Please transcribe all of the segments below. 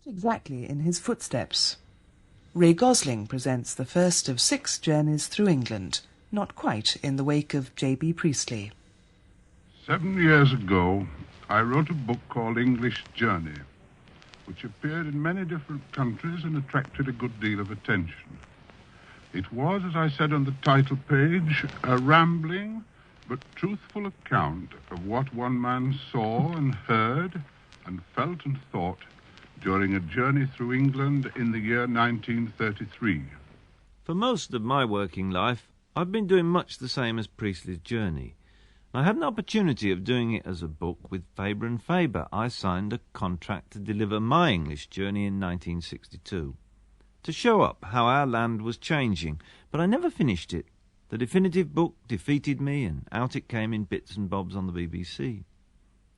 Exactly in his footsteps. Ray Gosling presents the first of 6 journeys through England, not quite in the wake of J.B. Priestley. 7 years ago, I wrote a book called English Journey, which appeared in many different countries and attracted a good deal of attention. It was, as I said on the title page, a rambling but truthful account of what one man saw and heard and felt and thought during a journey through England in the year 1933. For most of my working life, I've been doing much the same as Priestley's journey. I had an opportunity of doing it as a book with Faber and Faber. I signed a contract to deliver my English journey in 1962, to show up how our land was changing, but I never finished it. The definitive book defeated me, and out it came in bits and bobs on the BBC.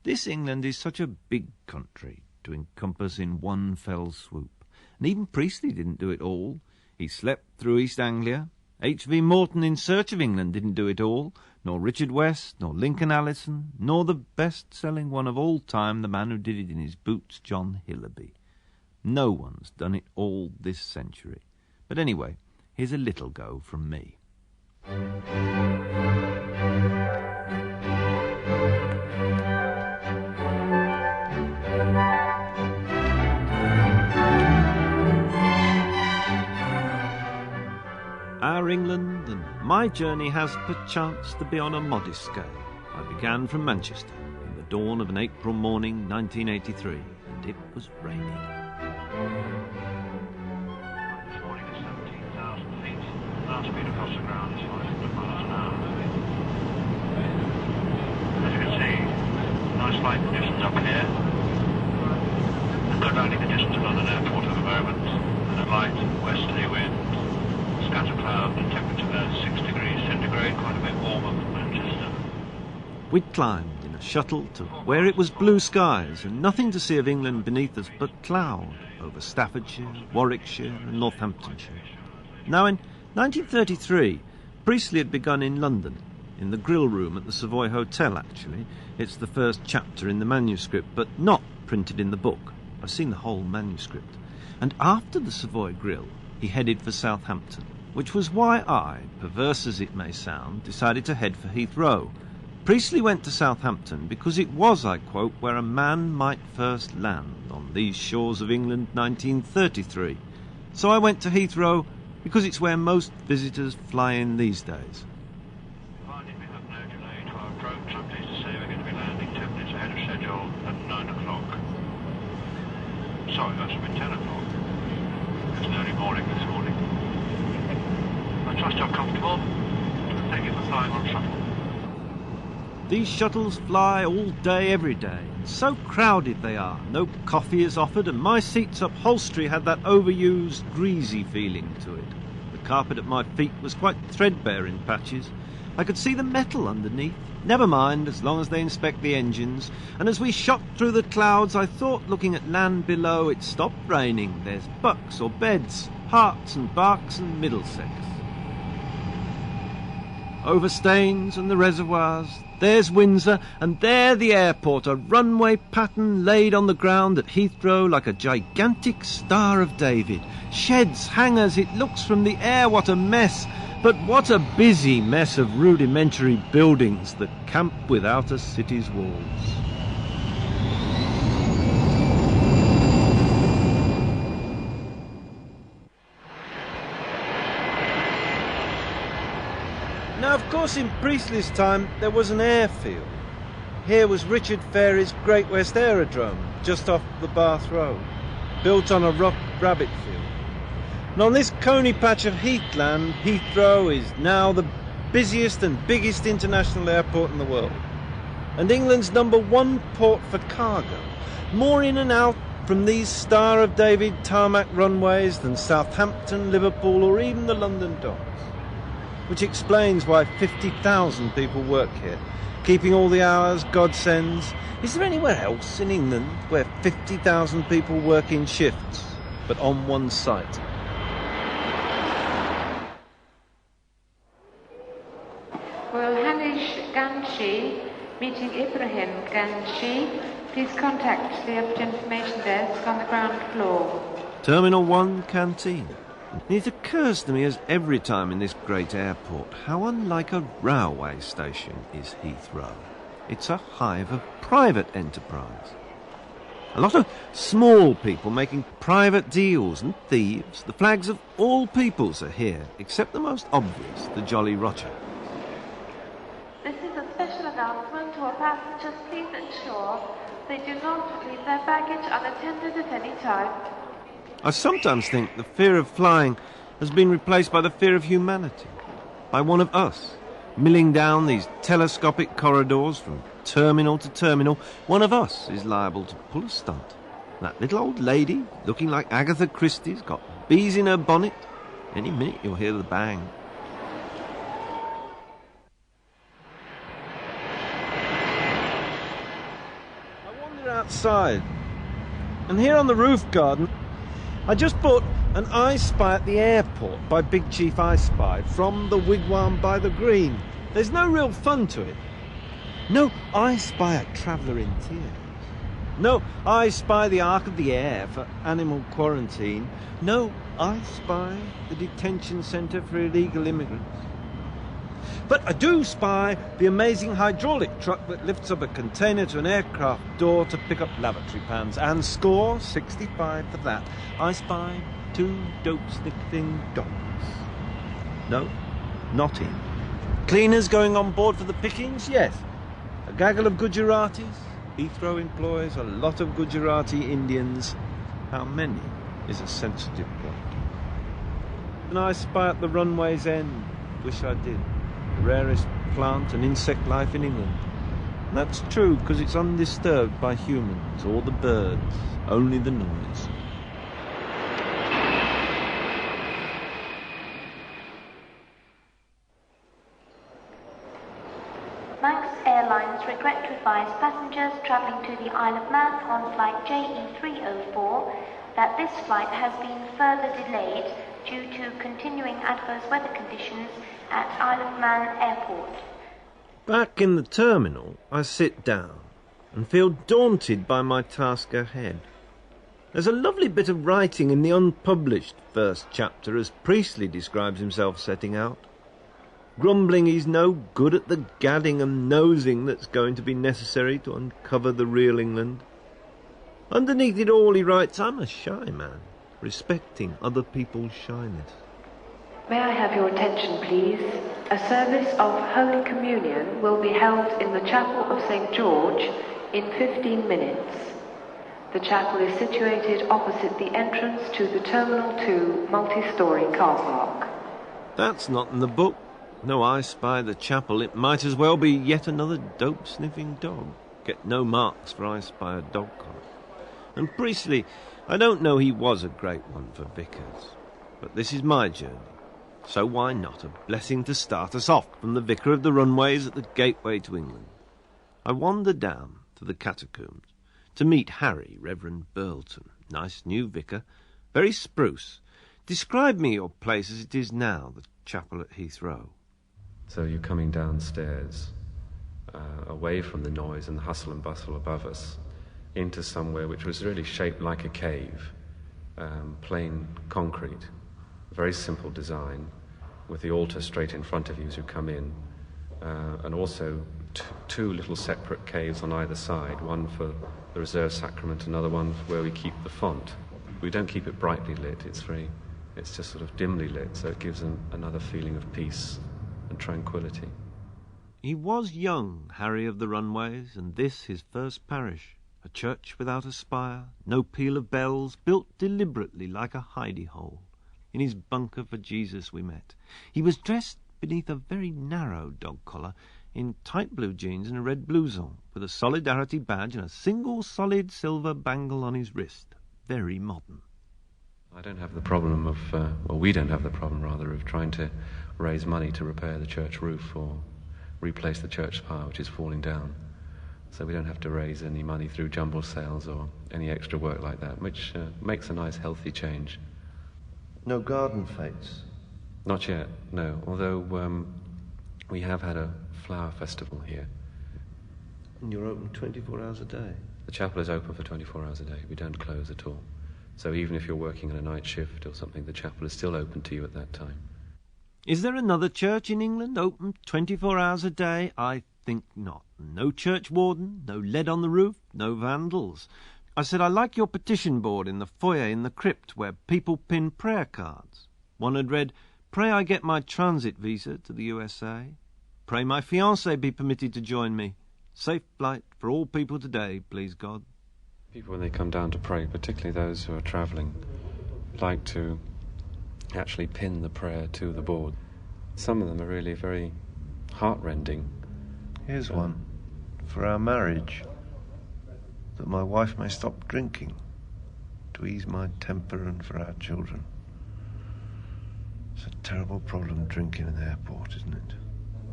This England is such a big country to encompass in one fell swoop. And even Priestley didn't do it all. He slept through East Anglia. H.V. Morton in Search of England didn't do it all, nor Richard West, nor Lincoln Allison, nor the best-selling one of all time, the man who did it in his boots, John Hillaby. No one's done it all this century. But anyway, here's a little go from me. Our England and my journey has perchance to be on a modest scale. I began from Manchester in the dawn of an April morning, 1983, and it was raining. This morning is 17,000 feet. Our speed across the ground is 500 miles an hour. As you can see, nice light conditions up here. Good only conditions at London Airport at the moment, and a light westerly wind. Scatter cloud and temperature there 6 degrees centigrade, quite a bit warmer than Manchester. We'd climbed in a shuttle to where it was blue skies and nothing to see of England beneath us but cloud over Staffordshire, Warwickshire and Northamptonshire. Now in 1933, Priestley had begun in London, in the grill room at the Savoy Hotel actually. It's the first chapter in the manuscript, but not printed in the book. I've seen the whole manuscript. And after the Savoy Grill, he headed for Southampton, which was why I, perverse as it may sound, decided to head for Heathrow. Priestley went to Southampton because it was, I quote, where a man might first land on these shores of England 1933. So I went to Heathrow because it's where most visitors fly in these days. Finding we have no delay to our approach, I'm pleased to say we're going to be landing 10 minutes ahead of schedule at 9 o'clock. Sorry, that should be 10 o'clock. It's an early morning this morning. I trust you're comfortable. Thank you for flying on shuttle. These shuttles fly all day, every day. So crowded they are. No coffee is offered, and my seat's upholstery had that overused, greasy feeling to it. The carpet at my feet was quite threadbare in patches. I could see the metal underneath. Never mind, as long as they inspect the engines. And as we shot through the clouds, I thought, looking at land below, it stopped raining. There's Bucks or Beds, Herts and Berks and Middlesex. Over Staines and the reservoirs, there's Windsor, and there the airport, a runway pattern laid on the ground at Heathrow like a gigantic Star of David. Sheds, hangars, it looks from the air, what a mess. But what a busy mess of rudimentary buildings that camp without a city's walls. Now, of course, in Priestley's time, there was an airfield. Here was Richard Fairey's Great West Aerodrome, just off the Bath Road, built on a rock rabbit field. And on this coney patch of heathland, Heathrow is now the busiest and biggest international airport in the world, and England's #1 port for cargo. More in and out from these Star of David tarmac runways than Southampton, Liverpool or even the London docks. Which explains why 50,000 people work here, keeping all the hours God sends. Is there anywhere else in England where 50,000 people work in shifts, but on one site? Well, Hamish Ganshi meeting Ibrahim Ganshi Please contact the Upper Information Desk on the ground floor. Terminal 1 canteen. It occurs to me as every time in this great airport how unlike a railway station is Heathrow. It's a hive of private enterprise. A lot of small people making private deals and thieves. The flags of all peoples are here, except the most obvious, the Jolly Roger. This is a special announcement to our passengers. Please ensure they do not leave their baggage unattended at any time. I sometimes think the fear of flying has been replaced by the fear of humanity, by one of us, milling down these telescopic corridors from terminal to terminal. One of us is liable to pull a stunt. That little old lady, looking like Agatha Christie's, got bees in her bonnet. Any minute you'll hear the bang. I wander outside, and here on the roof garden, I just bought an I Spy at the airport by Big Chief I Spy from the Wigwam by the Green. There's no real fun to it. No I Spy a traveller in tears. No I Spy the Ark of the Air for animal quarantine. No I Spy the detention centre for illegal immigrants. But I do spy the amazing hydraulic truck that lifts up a container to an aircraft door to pick up lavatory pans, and score 65 for that. I spy 2 dope-sniffing dogs. No, not him. Cleaners going on board for the pickings? Yes. A gaggle of Gujaratis? Heathrow employs a lot of Gujarati Indians. How many is a sensitive point. And I spy at the runway's end. Wish I did. The rarest plant and insect life in England. And that's true because it's undisturbed by humans or the birds, only the noise. Manx Airlines regret to advise passengers travelling to the Isle of Man on flight JE304 that this flight has been further delayed due to continuing adverse weather conditions at Isle of Man Airport. Back in the terminal, I sit down and feel daunted by my task ahead. There's a lovely bit of writing in the unpublished first chapter as Priestley describes himself setting out. Grumbling he's no good at the gadding and nosing that's going to be necessary to uncover the real England. Underneath it all, he writes, I'm a shy man, respecting other people's shyness. May I have your attention, please? A service of Holy Communion will be held in the Chapel of St. George in 15 minutes. The chapel is situated opposite the entrance to the Terminal 2 multi-storey car park. That's not in the book. No, I spy the chapel. It might as well be yet another dope-sniffing dog. Get no marks for I spy a dog collar. And Priestley, I don't know he was a great one for vicars. But this is my journey. So why not a blessing to start us off from the vicar of the runways at the gateway to England? I wander down to the catacombs to meet Harry, Reverend Burleton. Nice new vicar, very spruce. Describe me your place as it is now, the chapel at Heathrow. So you're coming downstairs, away from the noise and the hustle and bustle above us, into somewhere which was really shaped like a cave, plain concrete, very simple design, with the altar straight in front of you as you come in, and also two little separate caves on either side, one for the reserved sacrament, another one where we keep the font. We don't keep it brightly lit, it's just sort of dimly lit, so it gives another feeling of peace and tranquility. He was young, Harry of the runways, and this his first parish. A church without a spire, no peal of bells, built deliberately like a hidey-hole. In his bunker for Jesus we met. He was dressed beneath a very narrow dog collar, in tight blue jeans and a red blouson, with a solidarity badge and a single solid silver bangle on his wrist. Very modern. I don't have the problem of, we don't have the problem, rather, of trying to raise money to repair the church roof or replace the church spire, which is falling down. So we don't have to raise any money through jumble sales or any extra work like that, which makes a nice, healthy change. No garden fetes? Not yet, no. Although we have had a flower festival here. And you're open 24 hours a day? The chapel is open for 24 hours a day. We don't close at all. So even if you're working on a night shift or something, the chapel is still open to you at that time. Is there another church in England open 24 hours a day? I think not. No church warden, no lead on the roof, no vandals. I said, I like your petition board in the foyer in the crypt where people pin prayer cards. One had read, "Pray I get my transit visa to the USA. Pray my fiancé be permitted to join me. Safe flight for all people today, please God." People, when they come down to pray, particularly those who are travelling, like to actually pin the prayer to the board. Some of them are really very heart-rending. Here's one. For our marriage, that my wife may stop drinking, to ease my temper and for our children. It's a terrible problem, drinking in the airport, isn't it?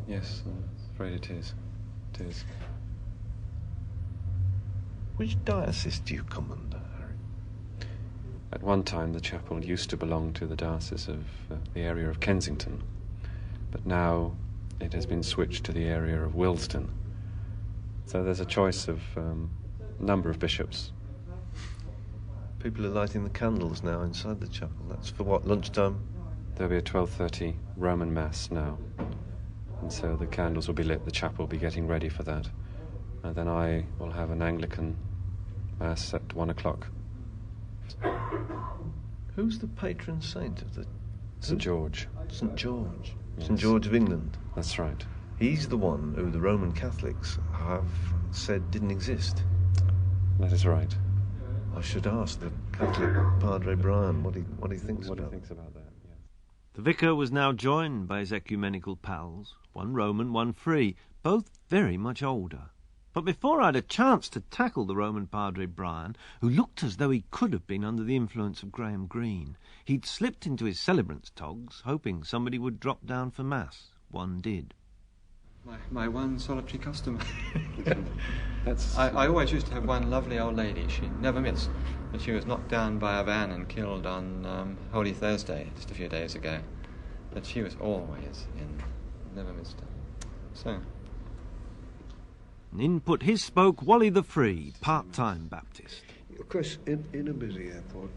Yes, I'm afraid it is. It is. Which diocese do you come under, Harry? At one time, the chapel used to belong to the diocese of the area of Kensington, but now it has been switched to the area of Willesden. So there's a choice of a number of bishops. People are lighting the candles now inside the chapel. That's for what, lunchtime? There'll be a 12:30 Roman Mass now, and so the candles will be lit. The chapel will be getting ready for that, and then I will have an Anglican Mass at 1 o'clock. Who's the patron saint of the... St. George. St. George. Yes. St. George of England. That's right. He's the one who the Roman Catholics have said didn't exist. That is right. I should ask the Catholic Padre Brian what he thinks What about he thinks about that, yes. The vicar was now joined by his ecumenical pals, one Roman, one free, both very much older. But before I had a chance to tackle the Roman Padre Brian, who looked as though he could have been under the influence of Graham Greene, he'd slipped into his celebrant's togs, hoping somebody would drop down for Mass. One did. My one solitary customer. That's... I always used to have one lovely old lady. She never missed. But she was knocked down by a van and killed on Holy Thursday, just a few days ago. But she was always in. Never missed her. So... And in put his spoke Wally the Free, part-time Baptist. Chris, in a busy airport,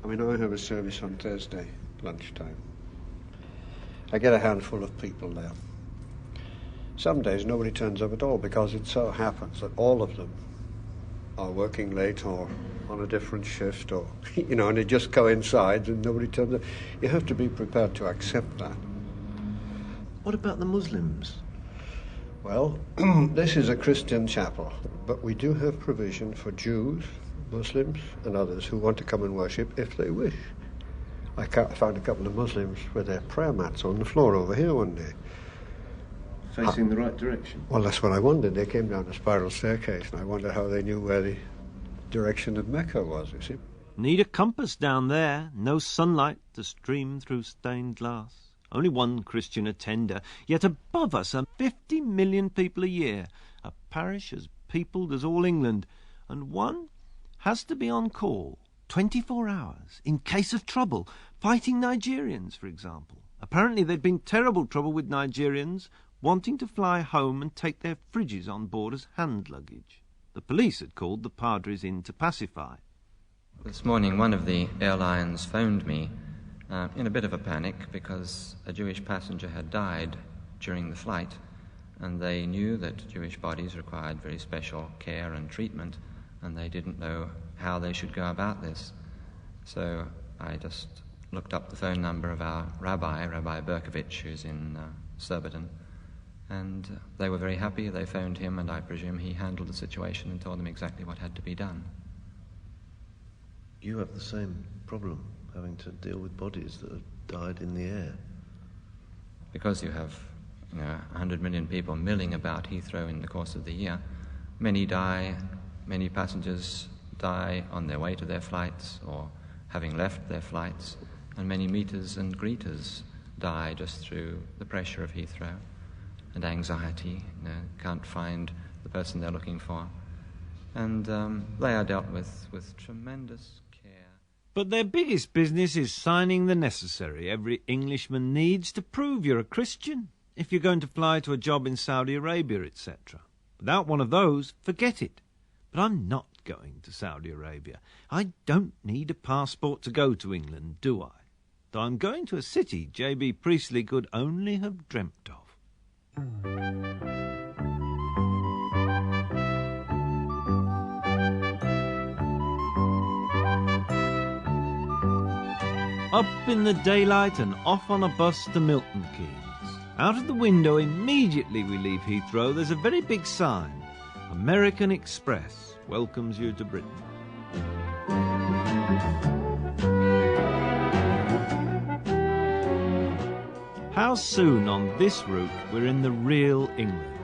I mean, I have a service on Thursday, lunchtime. I get a handful of people there. Some days nobody turns up at all because it so happens that all of them are working late or on a different shift or, and it just coincides and nobody turns up. You have to be prepared to accept that. What about the Muslims? Well, this is a Christian chapel, but we do have provision for Jews, Muslims and others who want to come and worship if they wish. I found a couple of Muslims with their prayer mats on the floor over here one day. Facing the right direction? Well, that's what I wondered. They came down a spiral staircase, and I wondered how they knew where the direction of Mecca was, you see. Need a compass down there, no sunlight to stream through stained glass. Only one Christian attender, yet above us are 50 million people a year, a parish as peopled as all England, and one has to be on call 24 hours in case of trouble, fighting Nigerians, for example. Apparently there'd been terrible trouble with Nigerians wanting to fly home and take their fridges on board as hand luggage. The police had called the padres in to pacify. This morning one of the airlines phoned me in a bit of a panic because a Jewish passenger had died during the flight, and they knew that Jewish bodies required very special care and treatment, and they didn't know how they should go about this. So I just looked up the phone number of our Rabbi Berkovich, who's in Surbiton, and they were very happy. They phoned him, and I presume he handled the situation and told them exactly what had to be done. You have the same problem, having to deal with bodies that have died in the air. Because you have 100 million people milling about Heathrow in the course of the year, many die, many passengers die on their way to their flights or having left their flights, and many meeters and greeters die just through the pressure of Heathrow and anxiety, can't find the person they're looking for. And they are dealt with tremendous care. But their biggest business is signing the necessary every Englishman needs to prove you're a Christian if you're going to fly to a job in Saudi Arabia, etc. Without one of those, forget it. But I'm not going to Saudi Arabia. I don't need a passport to go to England, do I? Though I'm going to a city J.B. Priestley could only have dreamt of. Up in the daylight and off on a bus to Milton Keynes. Out of the window immediately we leave Heathrow, there's a very big sign. American Express welcomes you to Britain. How soon on this route we're in the real England.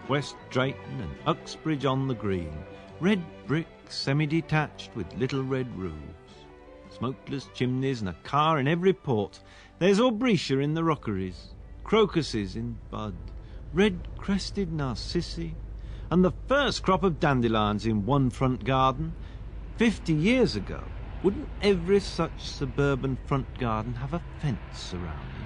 West Drayton and Uxbridge on the Green. Red brick, semi-detached with little red roofs. Smokeless chimneys and a car in every port. There's aubrietia in the rockeries. Crocuses in bud. Red-crested narcissi. And the first crop of dandelions in one front garden. 50 years ago, wouldn't every such suburban front garden have a fence surrounding?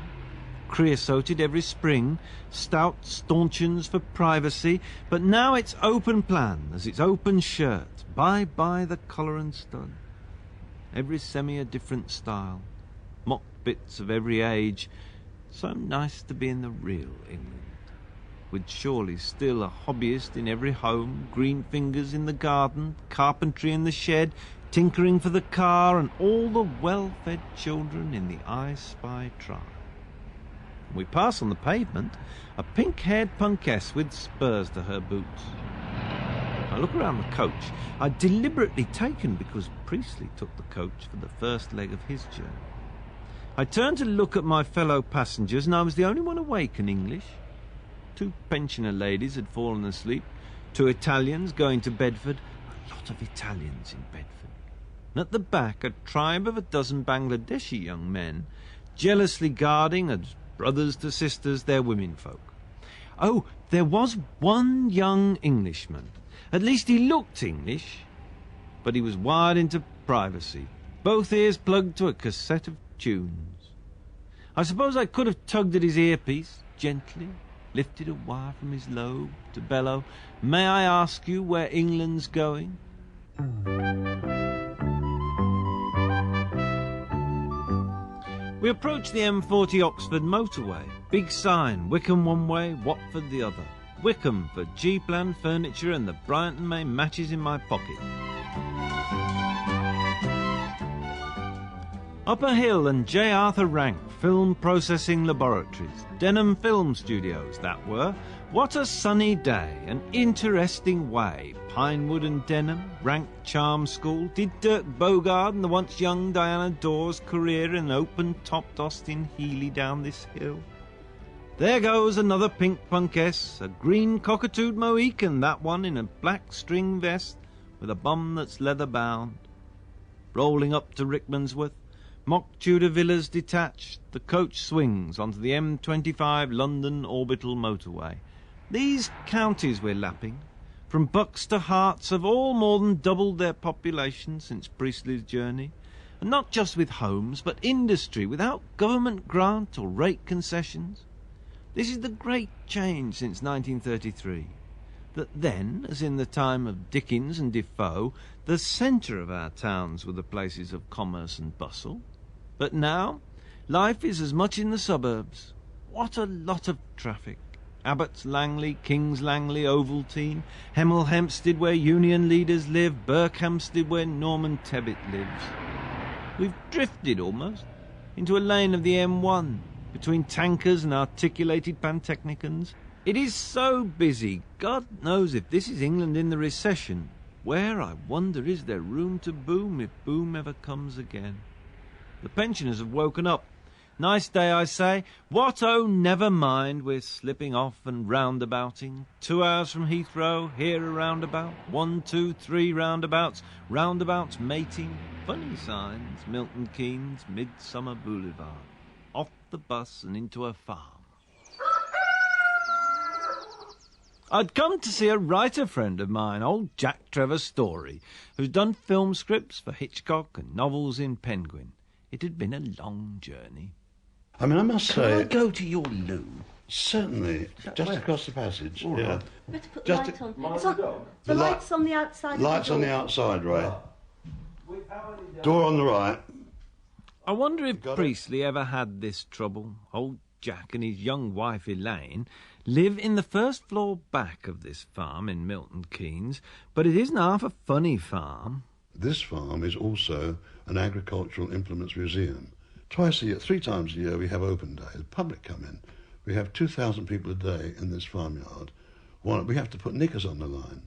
Creosoted every spring, stout stanchions for privacy, but now it's open plan as it's open shirt. Bye-bye the collar and stud. Every semi a different style, mock bits of every age. So nice to be in the real England. With surely still a hobbyist in every home, green fingers in the garden, carpentry in the shed, tinkering for the car, and all the well-fed children in the I Spy tribe. We pass on the pavement a pink-haired punkess with spurs to her boots. I look around the coach. I'd deliberately taken because Priestley took the coach for the first leg of his journey. I turned to look at my fellow passengers, and I was the only one awake and English. 2 pensioner ladies had fallen asleep, 2 Italians going to Bedford, a lot of Italians in Bedford. And at the back, a tribe of 12 Bangladeshi young men, jealously guarding as brothers to sisters their womenfolk. Oh, there was one young Englishman. At least he looked English, but he was wired into privacy, both ears plugged to a cassette of tunes. I suppose I could have tugged at his earpiece, gently, lifted a wire from his lobe to bellow, "May I ask you where England's going?" We approached the M40 Oxford motorway. Big sign, Wickham one way, Watford the other. Wickham for G-plan furniture and the Bryant & May matches in my pocket. Upper Hill and J. Arthur Rank Film Processing Laboratories. Denham Film Studios, that were. What a sunny day, an interesting way. Pinewood and Denham, Rank Charm School. Did Dirk Bogarde and the once young Diana Dawes career in open-topped Austin Healey down this hill? There goes another pink punkess, a green cockatooed Mohican, that one in a black string vest with a bum that's leather-bound. Rolling up to Rickmansworth, mock Tudor villas detached, the coach swings onto the M25 London orbital motorway. These counties we're lapping, from Bucks to Herts, have all more than doubled their population since Priestley's journey. And not just with homes, but industry, without government grant or rate concessions. This is the great change since 1933, that then, as in the time of Dickens and Defoe, the centre of our towns were the places of commerce and bustle. But now, life is as much in the suburbs. What a lot of traffic. Abbots Langley, Kings Langley, Ovaltine, Hemel Hempstead where union leaders live, Berkhamsted where Norman Tebbit lives. We've drifted almost into a lane of the M1, between tankers and articulated pantechnicons. It is so busy. God knows if this is England in the recession. Where, I wonder, is there room to boom if boom ever comes again? The pensioners have woken up. Nice day, I say. What, oh, never mind. We're slipping off and roundabouting. 2 hours from Heathrow, here a roundabout. 1, 2, 3 roundabouts. Roundabouts mating. Funny signs. Milton Keynes, Midsummer Boulevard. Off the bus and into a farm. I'd come to see a writer friend of mine, old Jack Trevor Story, who's done film scripts for Hitchcock and novels in Penguin. It had been a long journey. I mean, I must Can say... I go to your loo? Certainly. Just where? across the passage. All yeah. right. Better put Just light on. Mind It's the on dog. the The light- lights on the outside. Lights of on the the door. outside, Ray. Door on the right. I wonder if Got it? Priestley ever had this trouble. Old Jack and his young wife Elaine live in the first floor back of this farm in Milton Keynes, but it isn't half a funny farm. This farm is also an agricultural implements museum. Twice a year, 3 times a year, we have open day. The public come in. We have 2,000 people a day in this farmyard. We have to put knickers on the line,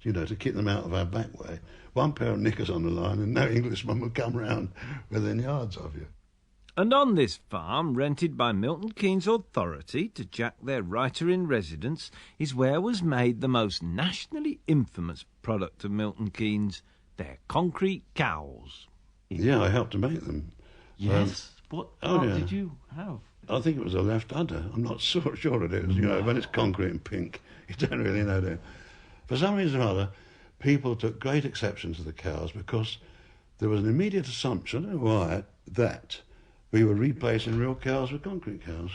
you know, to keep them out of our back way. 1 pair of knickers on the line and no Englishman will come round within yards of you. And on this farm, rented by Milton Keynes Authority to Jack their writer-in-residence, is where was made the most nationally infamous product of Milton Keynes, their concrete cows. Yeah, I helped to make them. Yes. What did you have? I think it was a left udder. I'm not sure it is. You know, when it's concrete and pink, you don't really know, do you? For some reason or other, people took great exception to the cows because there was an immediate assumption, I don't know why, that we were replacing real cows with concrete cows.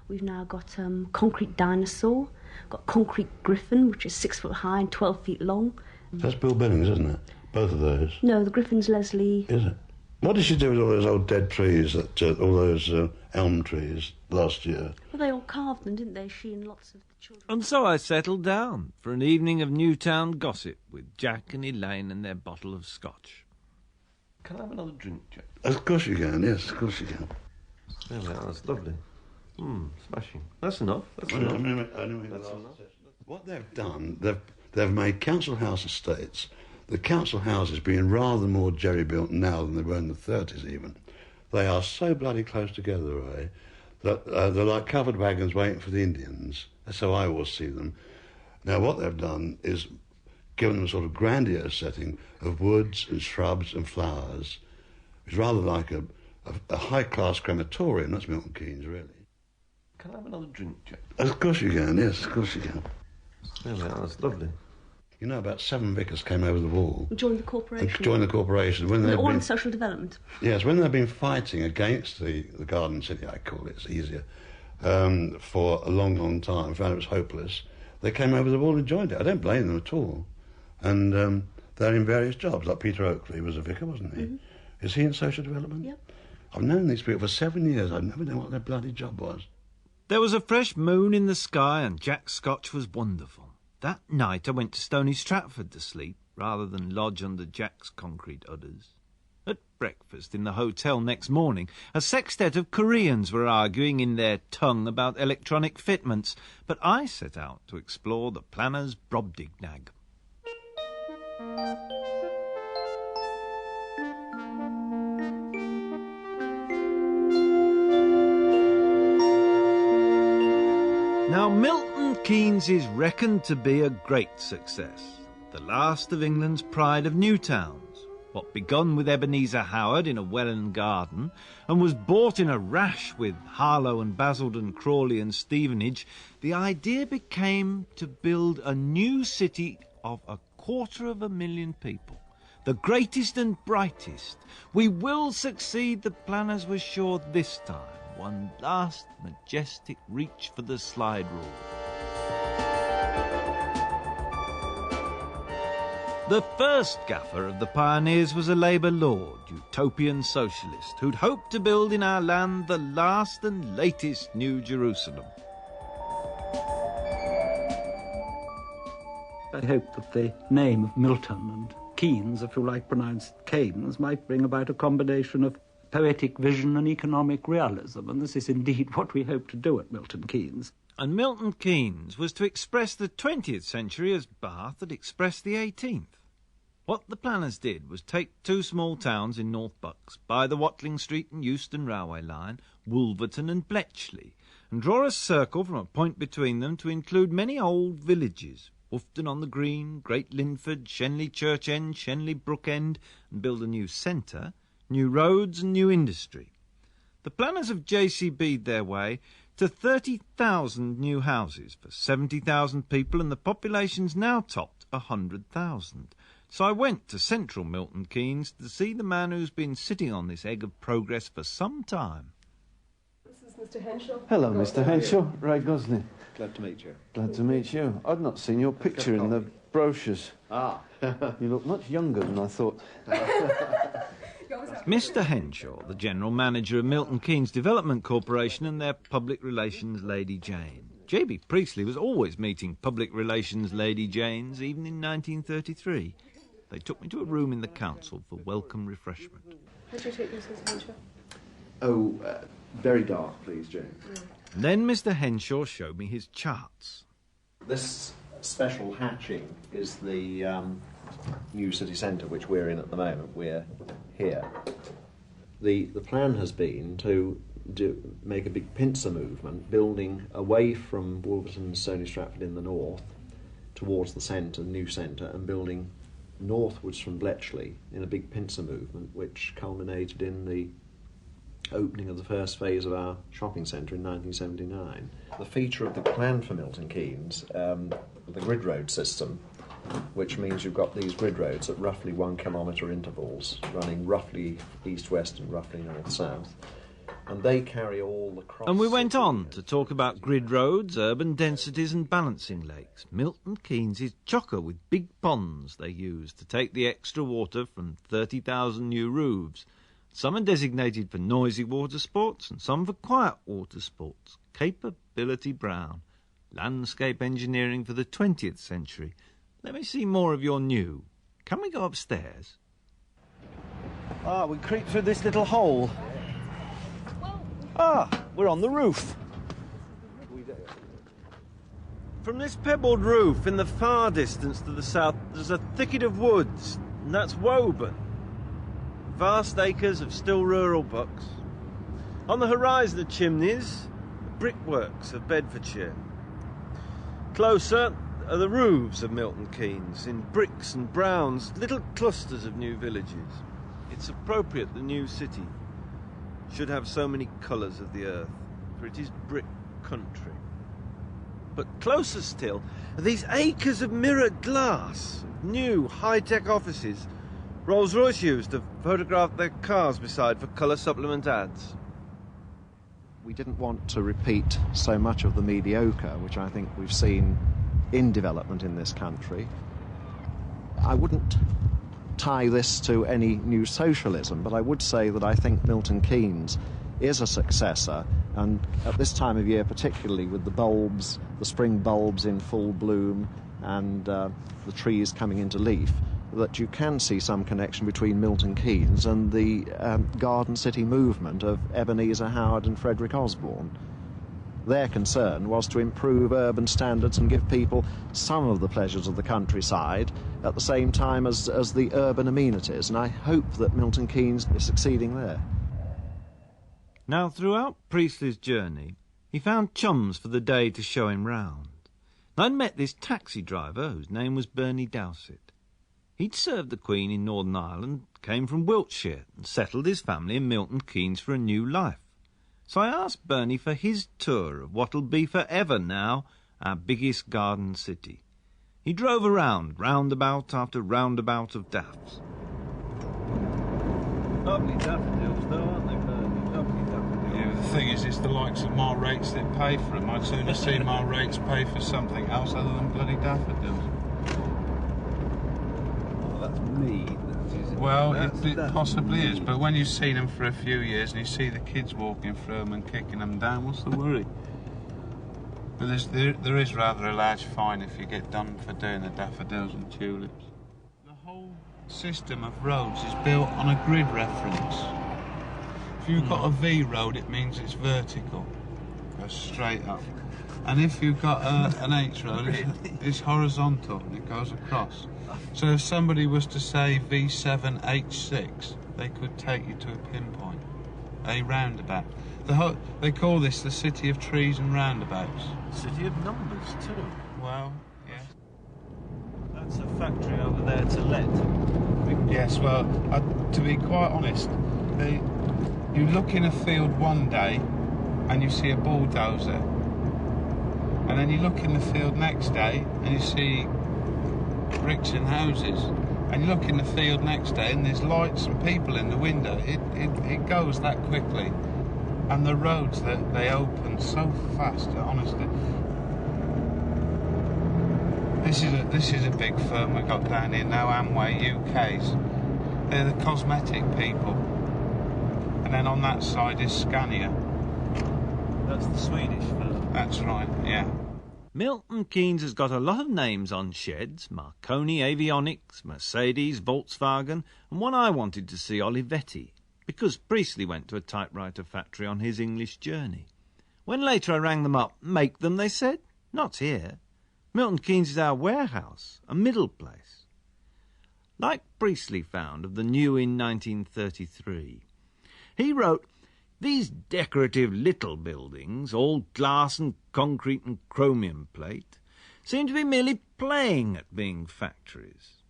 We've now got concrete dinosaur, got concrete griffin, which is 6 foot high and 12 feet long. That's Bill Billings, isn't it? Both of those. No, the griffin's Leslie. Is it? What did she do with all those old dead trees, all those elm trees last year? Well, they all carved them, didn't they? She and lots of the children. And so I settled down for an evening of Newtown gossip with Jack and Elaine and their bottle of scotch. Can I have another drink, Jack? Of course you can, yes, of course you can. There we are, that's lovely. Smashing. That's enough. That's That's enough. What they've done, they've made council house estates. The council houses being rather more jerry-built now than they were in the 30s even. They are so bloody close together, Ray, that they're like covered wagons waiting for the Indians. That's how I always see them. Now, what they've done is given them a sort of grandiose setting of woods and shrubs and flowers. It's rather like a high-class crematorium. That's Milton Keynes, really. Can I have another drink, Jack? Of course you can, yes, of course you can. There we are, that's lovely. You know, about 7 vicars came over the wall. Joined the corporation. Joined the corporation. When All in social development. Yes, when they've been fighting against the Garden City, I call it, it's easier, for a long, long time, found it was hopeless, they came over the wall and joined it. I don't blame them at all. And they're in various jobs, like Peter Oakley was a vicar, wasn't he? Mm-hmm. Is he in social development? Yep. I've known these people for 7 years. I've never known what their bloody job was. There was a fresh moon in the sky and Jack's scotch was wonderful. That night I went to Stony Stratford to sleep, rather than lodge under Jack's concrete udders. At breakfast in the hotel next morning, a sextet of Koreans were arguing in their tongue about electronic fitments, but I set out to explore the planner's Brobdingnag. Now, Milton Keynes is reckoned to be a great success, the last of England's pride of new towns. What begun with Ebenezer Howard in a Welland garden and was bought in a rash with Harlow and Basildon, Crawley and Stevenage, the idea became to build a new city of 250,000 people. The greatest and brightest. We will succeed, the planners were sure this time. One last majestic reach for the slide rule. The first gaffer of the pioneers was a Labour lord, utopian socialist, who'd hoped to build in our land the last and latest New Jerusalem. I hope that the name of Milton and Keynes, if you like pronounced Keynes, might bring about a combination of poetic vision and economic realism, and this is indeed what we hope to do at Milton Keynes. And Milton Keynes was to express the 20th century as Bath had expressed the 18th. What the planners did was take 2 small towns in North Bucks, by the Watling Street and Euston Railway line, Wolverton and Bletchley, and draw a circle from a point between them to include many old villages, Woughton on the Green, Great Linford, Shenley Church End, Shenley Brook End, and build a new centre, new roads and new industry. The planners have JCB'd their way to 30,000 new houses for 70,000 people, and the population's now topped 100,000. So I went to central Milton Keynes to see the man who's been sitting on this egg of progress for some time. This Mr. Henshaw. Hello, Mr. Henshaw. Ray Gosling. Glad to meet you. Glad to meet you. I'd not seen your picture in the brochures. Ah. You look much younger than I thought. Mr. Henshaw, the general manager of Milton Keynes Development Corporation, and their public relations Lady Jane. J.B. Priestley was always meeting public relations Lady Janes, even in 1933. They took me to a room in the council for welcome refreshment. How do you take this, Mr. Henshaw? Oh, very dark, please, Jane. Then Mr. Henshaw showed me his charts. This special hatching is the new city centre, which we're in at the moment. We're here. The plan has been to make a big pincer movement, building away from Wolverton and Stony Stratford in the north towards the centre, new centre, and building northwards from Bletchley in a big pincer movement, which culminated in the opening of the first phase of our shopping centre in 1979. The feature of the plan for Milton Keynes, the grid road system, which means you've got these grid roads at roughly 1 kilometre intervals, running roughly east-west and roughly north-south, and they carry all the cross... And we went on to talk about grid roads, urban densities and balancing lakes. Milton Keynes is chocker with big ponds they use to take the extra water from 30,000 new roofs. Some are designated for noisy water sports and some for quiet water sports. Capability Brown. Landscape engineering for the 20th century. Let me see more of your new. Can we go upstairs? Ah, we creep through this little hole. Ah, we're on the roof. From this pebbled roof in the far distance to the south, there's a thicket of woods, and that's Woburn. Vast acres of still rural bucks. On the horizon are chimneys, the brickworks of Bedfordshire. Closer are the roofs of Milton Keynes, in bricks and browns, little clusters of new villages. It's appropriate the new city should have so many colours of the earth, for it is brick country. But closer still are these acres of mirrored glass, new high-tech offices Rolls-Royce used to photograph their cars beside for colour supplement ads. We didn't want to repeat so much of the mediocre, which I think we've seen in development in this country. I wouldn't tie this to any new socialism, but I would say that I think Milton Keynes is a successor, and at this time of year particularly, with the bulbs, the spring bulbs in full bloom and the trees coming into leaf, that you can see some connection between Milton Keynes and the Garden City movement of Ebenezer Howard and Frederick Osborne. Their concern was to improve urban standards and give people some of the pleasures of the countryside at the same time as the urban amenities, and I hope that Milton Keynes is succeeding there. Now, throughout Priestley's journey, he found chums for the day to show him round. I'd met this taxi driver whose name was Bernie Dowsett. He'd served the Queen in Northern Ireland, came from Wiltshire, and settled his family in Milton Keynes for a new life. So I asked Bernie for his tour of what'll be forever now our biggest garden city. He drove around, roundabout after roundabout of daffs. Lovely daffodils, though, aren't they, Bernie? Lovely daffodils. Yeah, the thing is, it's the likes of my rates that pay for them. I'd sooner see my rates pay for something else other than bloody daffodils. Oh, that's mean. Well, it possibly is, but when you've seen them for a few years and you see the kids walking through them and kicking them down, what's the worry? But there is rather a large fine if you get done for doing the daffodils and tulips. The whole system of roads is built on a grid reference. If you've got a V road, it means it's vertical, goes straight up. And if you've got an H road, it's horizontal, it goes across. So if somebody was to say V7H6, they could take you to a pinpoint, a roundabout. They call this the city of trees and roundabouts. City of numbers, too. Well, yes. That's a factory over there to let. Yes, well, to be quite honest, you look in a field one day and you see a bulldozer, and then you look in the field next day and you see bricks and houses, and you look in the field next day and there's lights and people in the window. It goes that quickly. And the roads, that they open so fast, honestly. This is a big firm we got down here now, Amway UK's. They're the cosmetic people. And then on that side is Scania. That's the Swedish firm. That's right, yeah. Milton Keynes has got a lot of names on sheds: Marconi Avionics, Mercedes, Volkswagen, and one I wanted to see, Olivetti, because Priestley went to a typewriter factory on his English journey. When later I rang them up, make them, they said. Not here. Milton Keynes is our warehouse, a middle place. Like Priestley found of the new in 1933. He wrote, "These decorative little buildings, all glass and concrete and chromium plate, seem to be merely playing at being factories.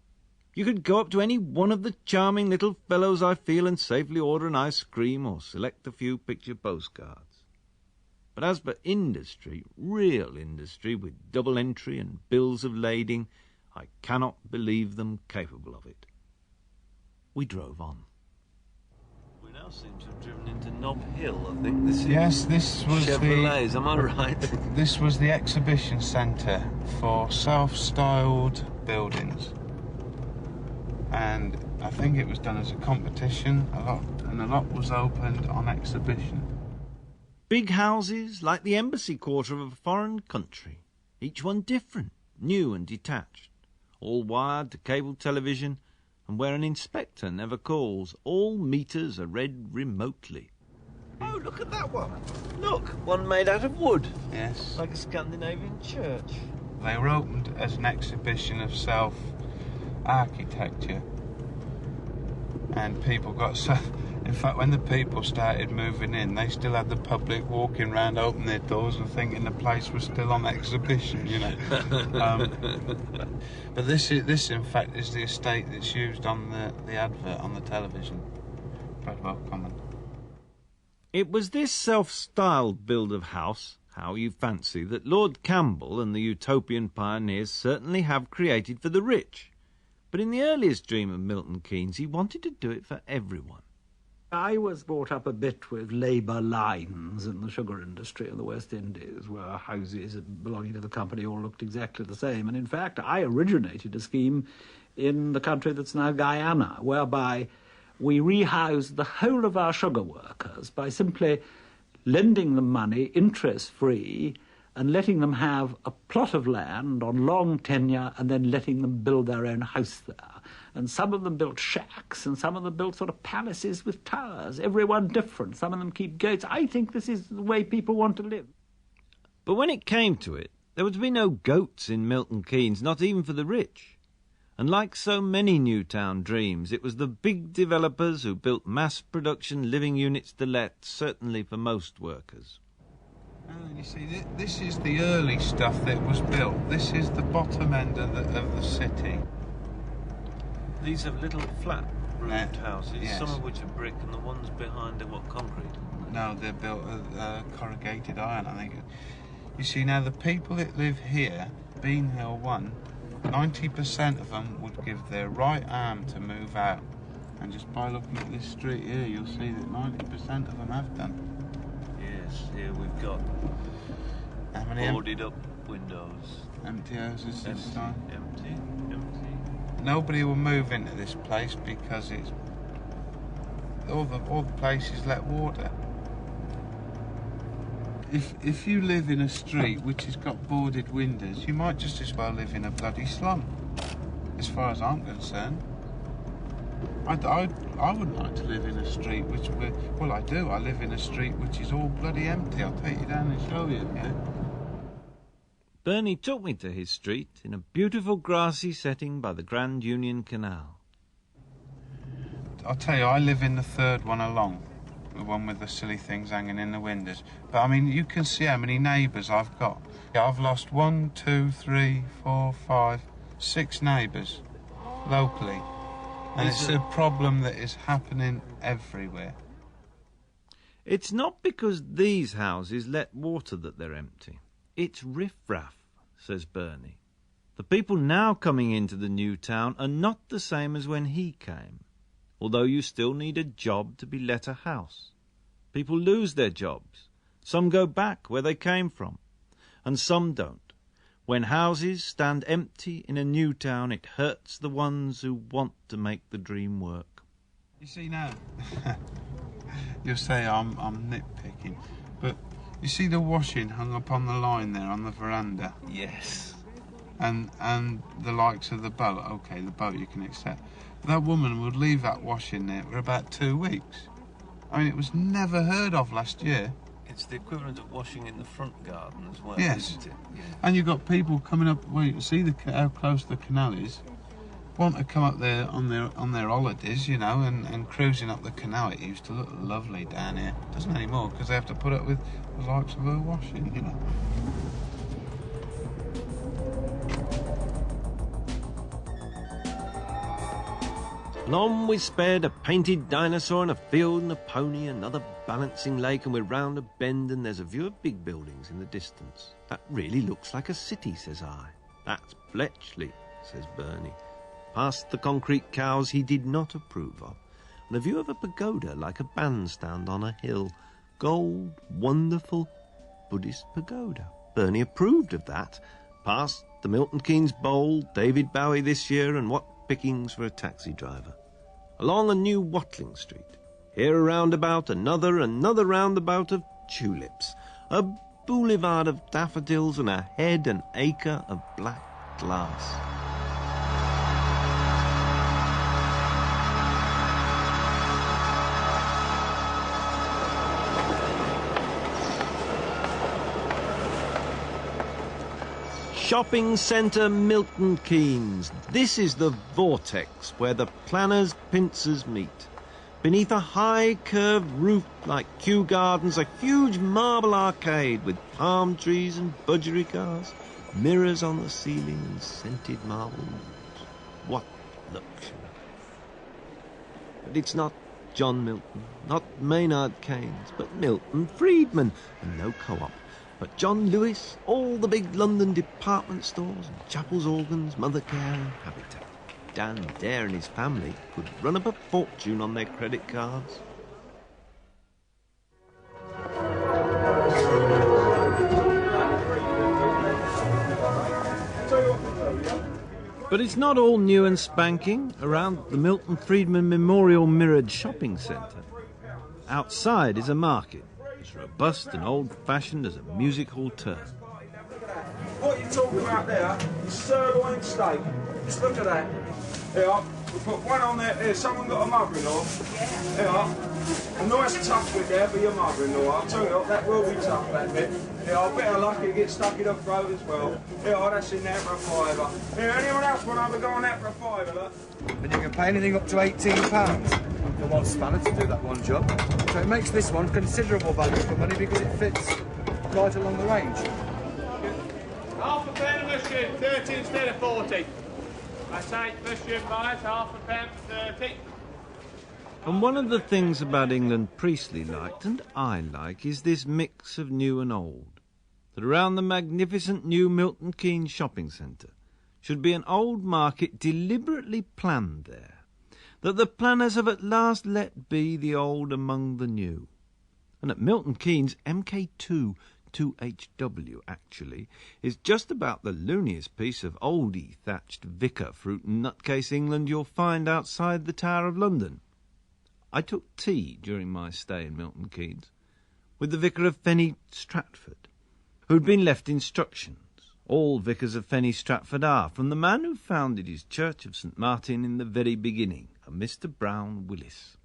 You could go up to any one of the charming little fellows I feel and safely order an ice cream or select a few picture postcards. But as for industry, real industry, with double entry and bills of lading, I cannot believe them capable of it." We drove on. We now seem to have driven into Nob Hill, I think. This was Chevrolets, am I right? This was the exhibition centre for self-styled buildings. And I think it was done as a competition, a lot was opened on exhibition. Big houses, like the embassy quarter of a foreign country, each one different, new and detached, all wired to cable television, and where an inspector never calls, all meters are read remotely. Oh, look at that one. Look, one made out of wood. Yes. Like a Scandinavian church. They were opened as an exhibition of self-architecture. And people got so... In fact, when the people started moving in, they still had the public walking round, opening their doors and thinking the place was still on exhibition, you know. But this, in fact, is the estate that's used on the advert on the television. Bradwell Common. It was this self-styled build of house, how you fancy, that Lord Campbell and the utopian pioneers certainly have created for the rich. But in the earliest dream of Milton Keynes, he wanted to do it for everyone. I was brought up a bit with labour lines in the sugar industry in the West Indies, where houses belonging to the company all looked exactly the same. And in fact, I originated a scheme in the country that's now Guyana, whereby we rehoused the whole of our sugar workers by simply lending them money interest-free and letting them have a plot of land on long tenure and then letting them build their own house there. And some of them built shacks, and some of them built sort of palaces with towers, everyone different. Some of them keep goats. I think this is the way people want to live. But when it came to it, there was to be no goats in Milton Keynes, not even for the rich. And like so many Newtown dreams, it was the big developers who built mass production living units to let, certainly for most workers. You see, this is the early stuff that was built. This is the bottom end of the city. These are little flat roofed houses, yes. Some of which are brick, and the ones behind are what, concrete? No, they're built corrugated iron, I think. You see, now the people that live here, Bean Hill 1, 90% of them would give their right arm to move out. And just by looking at this street here, you'll see that 90% of them have done. Yes, here we've got boarded up windows. Empty houses this time. Empty. Nobody will move into this place because it's all the places let water. If you live in a street which has got boarded windows, you might just as well live in a bloody slum, as far as I'm concerned. I wouldn't like to live in a street which, well, I do. I live in a street which is all bloody empty. I'll take you down and show you. Yeah. Bernie took me to his street in a beautiful grassy setting by the Grand Union Canal. I'll tell you, I live in the third one along, the one with the silly things hanging in the windows. But I mean, you can see how many neighbours I've got. Yeah, I've lost 1, 2, 3, 4, 5, 6 neighbours locally. And it's a problem that is happening everywhere. It's not because these houses let water that they're empty. It's riff-raff, says Bernie. The people now coming into the new town are not the same as when he came, although you still need a job to be let a house. People lose their jobs. Some go back where they came from, and some don't. When houses stand empty in a new town, it hurts the ones who want to make the dream work. You see now, you'll say I'm nitpicking, but you see the washing hung up on the line there on the veranda? Yes. And the likes of the boat, okay, the boat you can accept. But that woman would leave that washing there for about 2 weeks. I mean, it was never heard of last year. It's the equivalent of washing in the front garden as well, Yes. isn't it? Yeah. And you've got people coming up, well, you can see how close the canal is, want to come up there on their holidays, you know, and cruising up the canal. It used to look lovely down here. It doesn't anymore, because they have to put up with the likes of her washing, you know. And on we sped, a painted dinosaur and a field and a pony, another balancing lake, and we're round a bend and there's a view of big buildings in the distance. That really looks like a city, says I. That's Bletchley, says Bernie. Past the concrete cows he did not approve of, and a view of a pagoda like a bandstand on a hill. Gold, wonderful Buddhist pagoda. Bernie approved of that. Past the Milton Keynes Bowl, David Bowie this year, and what pickings for a taxi driver. Along a new Watling Street. Here a roundabout, another roundabout of tulips. A boulevard of daffodils and ahead an acre of black glass. Shopping Centre Milton Keynes. This is the vortex where the planners' pincers meet. Beneath a high curved roof like Kew Gardens, a huge marble arcade with palm trees and budgericars, mirrors on the ceiling and scented marble walls. What luxury. But it's not John Milton, not Maynard Keynes, but Milton Friedman, and no co-op. But John Lewis, all the big London department stores, and Chappell's Organs, Mother Care and Habitat. Dan Dare and his family could run up a fortune on their credit cards. But it's not all new and spanking around the Milton Friedman Memorial Mirrored Shopping Centre. Outside is a market, as robust and old-fashioned as a music hall turf. What you're talking about there is sirloin steak. Just look at that. Here, we put one on there. Here, someone got a mother-in-law. Yeah. Here, a nice tuck with there for your mother-in-law. I'll tell you what, that will be tough, that bit. Here, I better luck it gets stuck in her throat as well. Here, that's in there for a £5. Here, anyone else want to have a go on that for a £5, look? And you can pay anything up to £18 for one spanner to do that one job. So it makes this one considerable value for money because it fits right along the range. Half a pen of mushroom, 30 instead of 40. I say mushroom buys, half a pen, 30. And one of the things about England Priestley liked, and I like, is this mix of new and old. That around the magnificent new Milton Keynes shopping centre should be an old market deliberately planned there. That the planners have at last let be the old among the new. And at Milton Keynes, MK2 2HW, actually, is just about the looniest piece of oldie thatched vicar fruit and nutcase England you'll find outside the Tower of London. I took tea during my stay in Milton Keynes with the vicar of Fenny Stratford, who'd been left instructions. All vicars of Fenny Stratford are, from the man who founded his Church of St. Martin in the very beginning, a Mr. Brown Willis.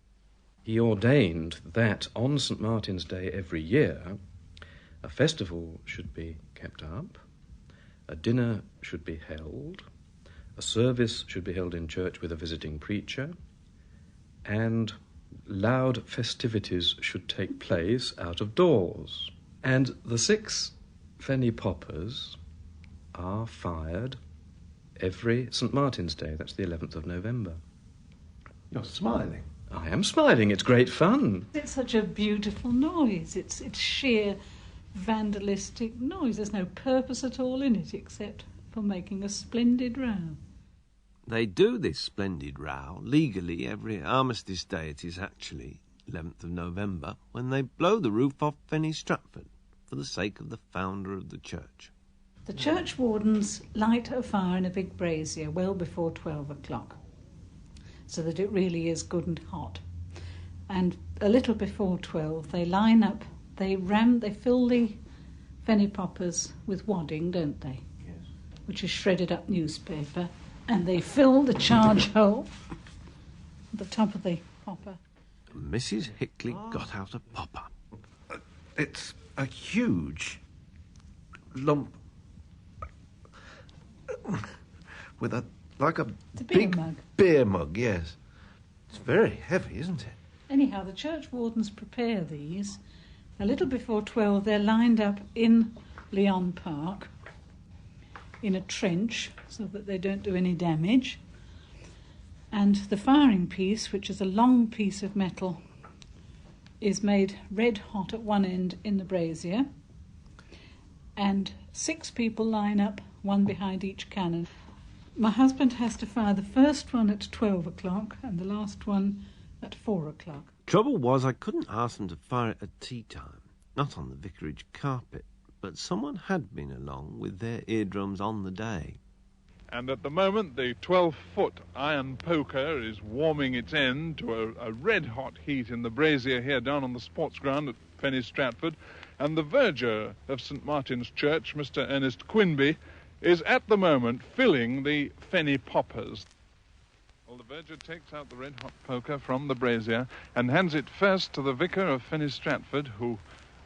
He ordained that on St. Martin's Day every year, a festival should be kept up, a dinner should be held, a service should be held in church with a visiting preacher, and loud festivities should take place out of doors. And the 6 Fenny poppers are fired every St. Martin's Day. That's the 11th of November. You're smiling. I am smiling. It's great fun. It's such a beautiful noise. It's sheer vandalistic noise. There's no purpose at all in it except for making a splendid row. They do this splendid row legally every Armistice Day. It is actually 11th of November, when they blow the roof off Fenny Stratford for the sake of the founder of the church. The church wardens light a fire in a big brazier well before 12 o'clock, so that it really is good and hot. And a little before 12, they line up, they fill the Fenny poppers with wadding, don't they? Yes. Which is shredded up newspaper, and they fill the charge hole at the top of the popper. Mrs. Hickley got out a popper. It's a huge lump with a big mug. Beer mug, yes. It's very heavy, isn't it? Anyhow, the church wardens prepare these. A little before 12, they're lined up in Leon Park in a trench so that they don't do any damage. And the firing piece, which is a long piece of metal, is made red hot at one end in the brazier. And 6 people line up, one behind each cannon. My husband has to fire the first one at 12 o'clock and the last one at 4 o'clock. Trouble was, I couldn't ask them to fire it at tea time, not on the vicarage carpet, but someone had been along with their eardrums on the day. And at the moment, the 12-foot iron poker is warming its end to a red-hot heat in the brazier here down on the sports ground at Fenny Stratford, and the verger of St. Martin's Church, Mr. Ernest Quinby, is at the moment filling the Fenny poppers. Well, the verger takes out the red-hot poker from the brazier and hands it first to the vicar of Fenny Stratford, who,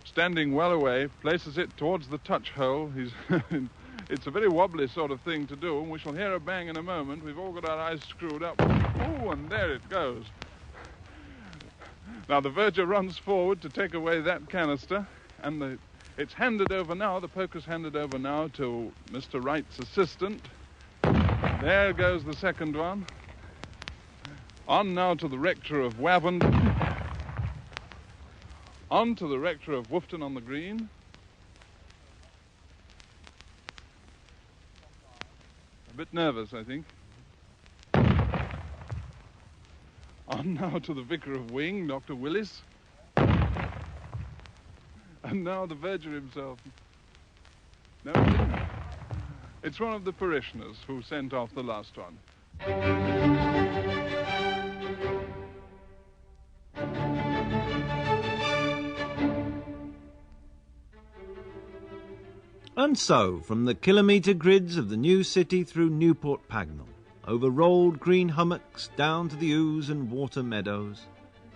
standing well away, places it towards the touch hole. It's a very wobbly sort of thing to do, and we shall hear a bang in a moment. We've all got our eyes screwed up. Oh, and there it goes. Now, the verger runs forward to take away that canister, and it's handed over now, the poker's handed over now to Mr. Wright's assistant. There goes the second one. On now to the rector of Wavend. On to the rector of Woofton-on-the-Green. A bit nervous, I think. On now to the vicar of Wing, Dr. Willis. And now the verger himself. No, it's one of the parishioners who sent off the last one. And so, from the kilometre grids of the new city through Newport Pagnell, over rolled green hummocks down to the ooze and water meadows,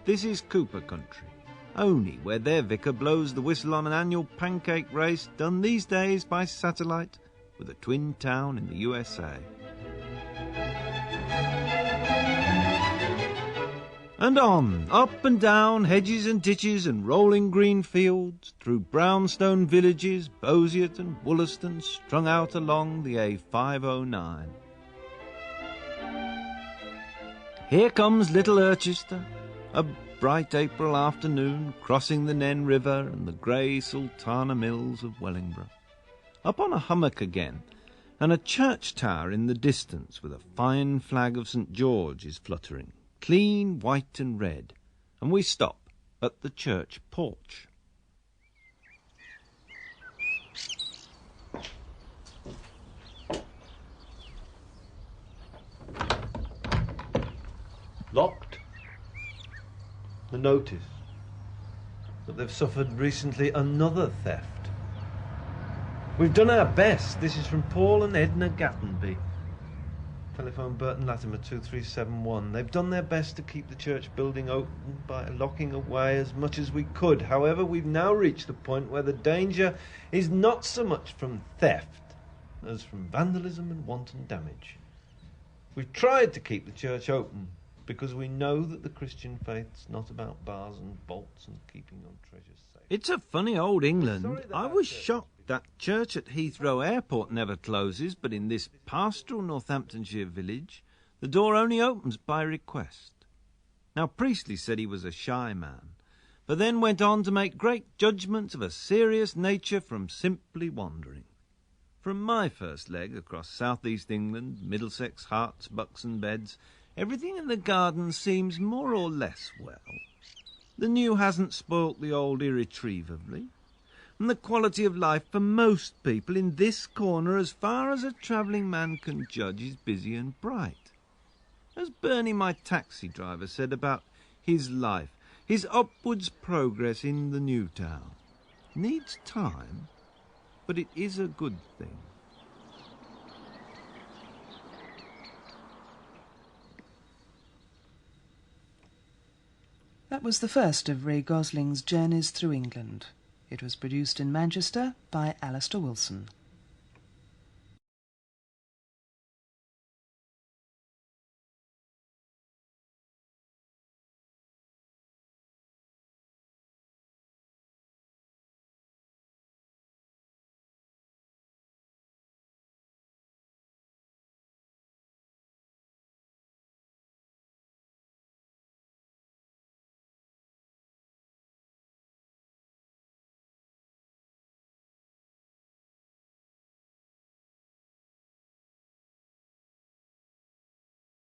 this is Cooper country, only where their vicar blows the whistle on an annual pancake race done these days by satellite with a twin town in the USA. And on, up and down hedges and ditches and rolling green fields, through brownstone villages, Bosiet and Wollaston, strung out along the A509. Here comes Little Urchester, a bright April afternoon, crossing the Nen River and the grey Sultana Mills of Wellingborough. Up on a hummock again, and a church tower in the distance with a fine flag of St. George is fluttering, clean white and red, and we stop at the church porch. Locked. The notice that they've suffered recently another theft. We've done our best. This is from Paul and Edna Gattenby. Telephone Burton Latimer 2371. They've done their best to keep the church building open by locking away as much as we could. However, we've now reached the point where the danger is not so much from theft as from vandalism and wanton damage. We've tried to keep the church open because we know that the Christian faith's not about bars and bolts and keeping on treasures safe. It's a funny old England. I was shocked that church at Heathrow Airport never closes, but in this pastoral Northamptonshire village, the door only opens by request. Now, Priestley said he was a shy man, but then went on to make great judgments of a serious nature from simply wandering. From my first leg across south-east England, Middlesex, Herts, Bucks and Beds, everything in the garden seems more or less well. The new hasn't spoilt the old irretrievably, and the quality of life for most people in this corner, as far as a travelling man can judge, is busy and bright. As Bernie, my taxi driver, said about his life, his upwards progress in the new town needs time, but it is a good thing. That was the first of Ray Gosling's journeys through England. It was produced in Manchester by Alistair Wilson.